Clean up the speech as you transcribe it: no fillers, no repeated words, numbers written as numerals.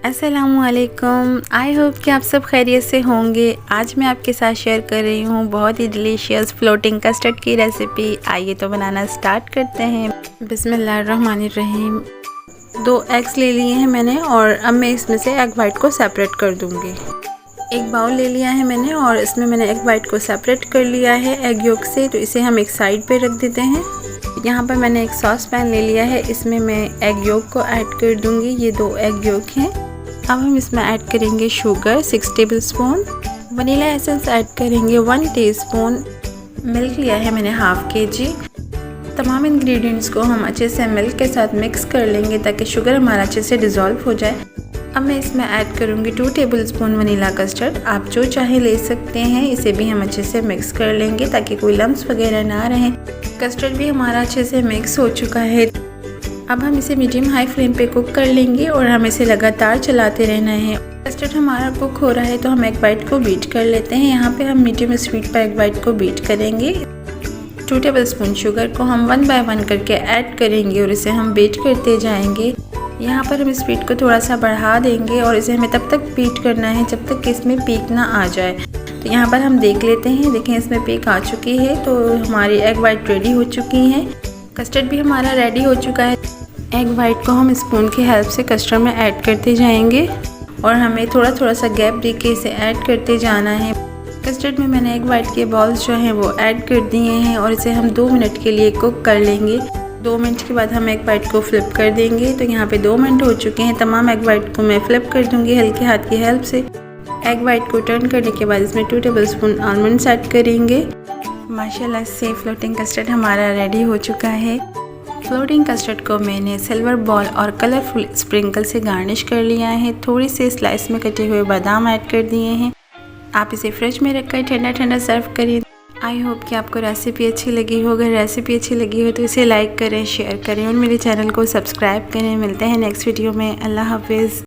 अस्सलामुअलैकुम। I hope कि आप सब खैरियत से होंगे। आज मैं आपके साथ शेयर कर रही हूँ बहुत ही डिलीशियस फ्लोटिंग कस्टर्ड की रेसिपी। आइए तो बनाना स्टार्ट करते हैं। बिस्मिल्लाहिर्रहमानिर्रहीम। 2 एग्स ले लिए हैं मैंने और अब मैं इसमें से एग वाइट को सेपरेट कर दूँगी। एक बाउल ले लिया है मैंने और इसमें मैंने एग वाइट को सेपरेट कर लिया है एग योक से, तो इसे हम एक साइड पे रख देते हैं। यहाँ पर मैंने एक सॉस पैन ले लिया है, इसमें मैं एग योक को ऐड कर दूँगी। ये 2 एग योक हैं। अब हम इसमें ऐड करेंगे sugar 6 tablespoon, vanilla essence add करेंगे 1 टीस्पून, मिल्क लिया है मैंने हाफ kg। तमाम इंग्रेडिएंट्स को हम अच्छे से मिल्क के साथ मिक्स कर लेंगे ताकि शुगर हमारा अच्छे से डिज़ोल्व हो जाए। अब मैं इसमें ऐड करूँगी 2 टेबलस्पून वनीला कस्टर्ड। आप जो चाहे ले सकते हैं। इसे भी हम अच्छे से मिक्स कर लेंगे ताकि कोई लम्स वगैरह ना रहें। कस्टर्ड भी हमारा अच्छे से मिक्स हो चुका है। अब हम इसे मीडियम हाई फ्लेम पे कुक कर लेंगे और हमें इसे लगातार चलाते रहना है। कस्टर्ड हमारा कुक हो रहा है तो हम एग वाइट को बीट कर लेते हैं। यहाँ पे हम मीडियम स्पीड पर एग वाइट को बीट करेंगे। 2 टेबलस्पून शुगर को हम 1 बाय 1 करके ऐड करेंगे और इसे हम बीट करते जाएंगे। यहाँ पर हम स्पीड को थोड़ा सा बढ़ा देंगे और इसे हमें तब तक बीट करना है जब तक कि इसमें पीक ना आ जाए। तो यहाँ पर हम देख लेते हैं, देखें इसमें पीक आ चुकी है तो हमारी एग वाइट रेडी हो चुकी है। कस्टर्ड भी हमारा रेडी हो चुका है। एग वाइट को हम स्पून की हेल्प से कस्टर्ड में ऐड करते जाएंगे और हमें थोड़ा सा गैप दे के इसे ऐड करते जाना है। कस्टर्ड में मैंने एग वाइट के बॉल्स जो हैं वो ऐड कर दिए हैं और इसे हम 2 मिनट के लिए कुक कर लेंगे। 2 मिनट के बाद हम एग वाइट को फ्लिप कर देंगे। तो यहाँ पे 2 मिनट हो चुके हैं। तमाम एग वाइट को मैं फ्लिप कर दूँगी हल्के हाथ की हेल्प से। एग वाइट को टर्न करने के बाद इसमें 2 टेबलस्पून आलमंड्स ऐड करेंगे। माशाल्लाह से फ्लोटिंग कस्टर्ड हमारा रेडी हो चुका है। फ्लोटिंग कस्टर्ड को मैंने सिल्वर बॉल और कलरफुल स्प्रिंकल से गार्निश कर लिया है। थोड़ी सी स्लाइस में कटे हुए बादाम ऐड कर दिए हैं। आप इसे फ्रिज में रखकर ठंडा ठंडा सर्व करें। आई होप कि आपको रेसिपी अच्छी लगी हो। अगर रेसिपी अच्छी लगी हो तो इसे लाइक करें, शेयर करें और मेरे चैनल को सब्सक्राइब करें। मिलते हैं नेक्स्ट वीडियो में। अल्लाह हाफिज़।